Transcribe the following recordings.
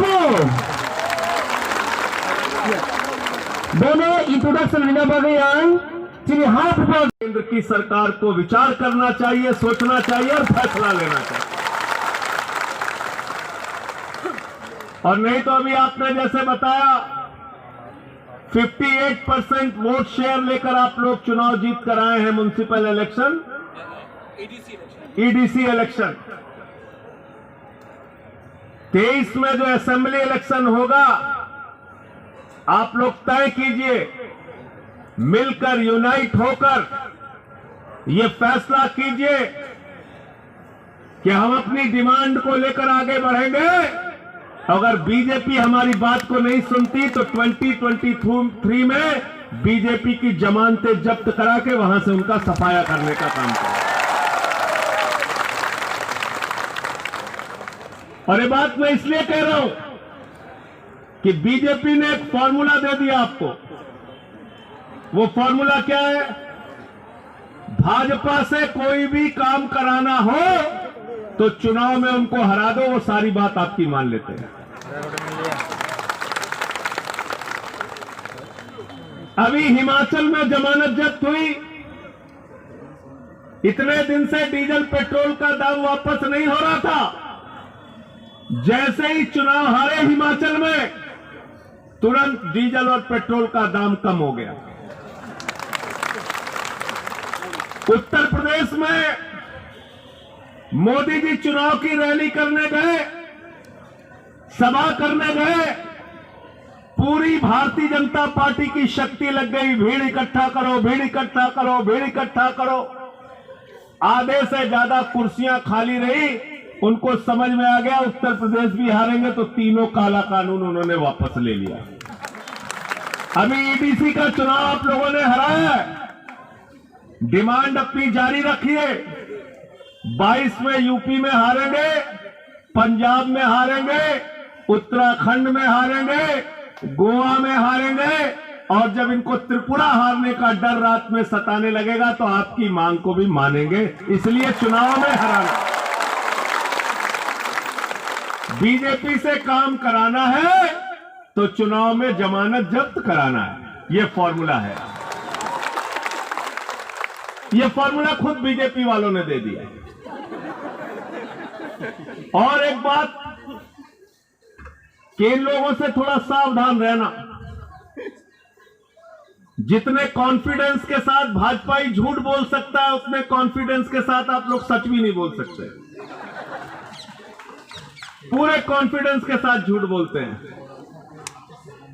बाबू दोनों इंट्रोडक्शन लेना पड़ेगा। हाथ पर केंद्र की सरकार को विचार करना चाहिए, सोचना चाहिए और फैसला लेना चाहिए। और नहीं तो अभी आपने जैसे बताया 58% वोट शेयर लेकर आप लोग चुनाव जीत कर आए हैं म्युनिसिपल इलेक्शन, ईडीसी इलेक्शन। 23 में जो असेंबली इलेक्शन होगा, आप लोग तय कीजिए, मिलकर यूनाइट होकर ये फैसला कीजिए कि हम अपनी डिमांड को लेकर आगे बढ़ेंगे। अगर बीजेपी हमारी बात को नहीं सुनती तो 2023 में बीजेपी की जमानतें जब्त करा के वहां से उनका सफाया करने का काम करें। और ये बात मैं इसलिए कह रहा हूं कि बीजेपी ने एक फॉर्मूला दे दिया आपको। वो फॉर्मूला क्या है? भाजपा से कोई भी काम कराना हो तो चुनाव में उनको हरा दो, वो सारी बात आपकी मान लेते हैं। अभी हिमाचल में जमानत जब्त हुई, इतने दिन से डीजल पेट्रोल का दाम वापस नहीं हो रहा था। जैसे ही चुनाव हारे हिमाचल में, तुरंत डीजल और पेट्रोल का दाम कम हो गया। उत्तर प्रदेश में मोदी जी चुनाव की रैली करने गए, सभा करने गए, पूरी भारतीय जनता पार्टी की शक्ति लग गई, भीड़ इकट्ठा करो, भीड़ इकट्ठा करो, भीड़ इकट्ठा करो। आधे से ज्यादा कुर्सियां खाली रही। उनको समझ में आ गया उत्तर प्रदेश भी हारेंगे, तो तीनों काला कानून उन्होंने वापस ले लिया। अभी ईडीसी का चुनाव आप लोगों ने हराया है, डिमांड अपनी जारी रखिए। 22 में यूपी में हारेंगे, पंजाब में हारेंगे, उत्तराखंड में हारेंगे, गोवा में हारेंगे, और जब इनको त्रिपुरा हारने का डर रात में सताने लगेगा तो आपकी मांग को भी मानेंगे। इसलिए चुनाव में हराना, बीजेपी से काम कराना है तो चुनाव में जमानत जब्त कराना है। यह फॉर्मूला है, यह फॉर्मूला खुद बीजेपी वालों ने दे दिया। और एक बात कि इन लोगों से थोड़ा सावधान रहना। जितने कॉन्फिडेंस के साथ भाजपाई झूठ बोल सकता है, उतने कॉन्फिडेंस के साथ आप लोग सच भी नहीं बोल सकते। पूरे कॉन्फिडेंस के साथ झूठ बोलते हैं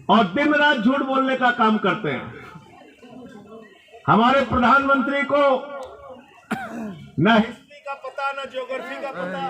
और दिन रात झूठ बोलने का काम करते हैं। हमारे प्रधानमंत्री को न हिस्ट्री का पता, न ज्योग्राफी का पता।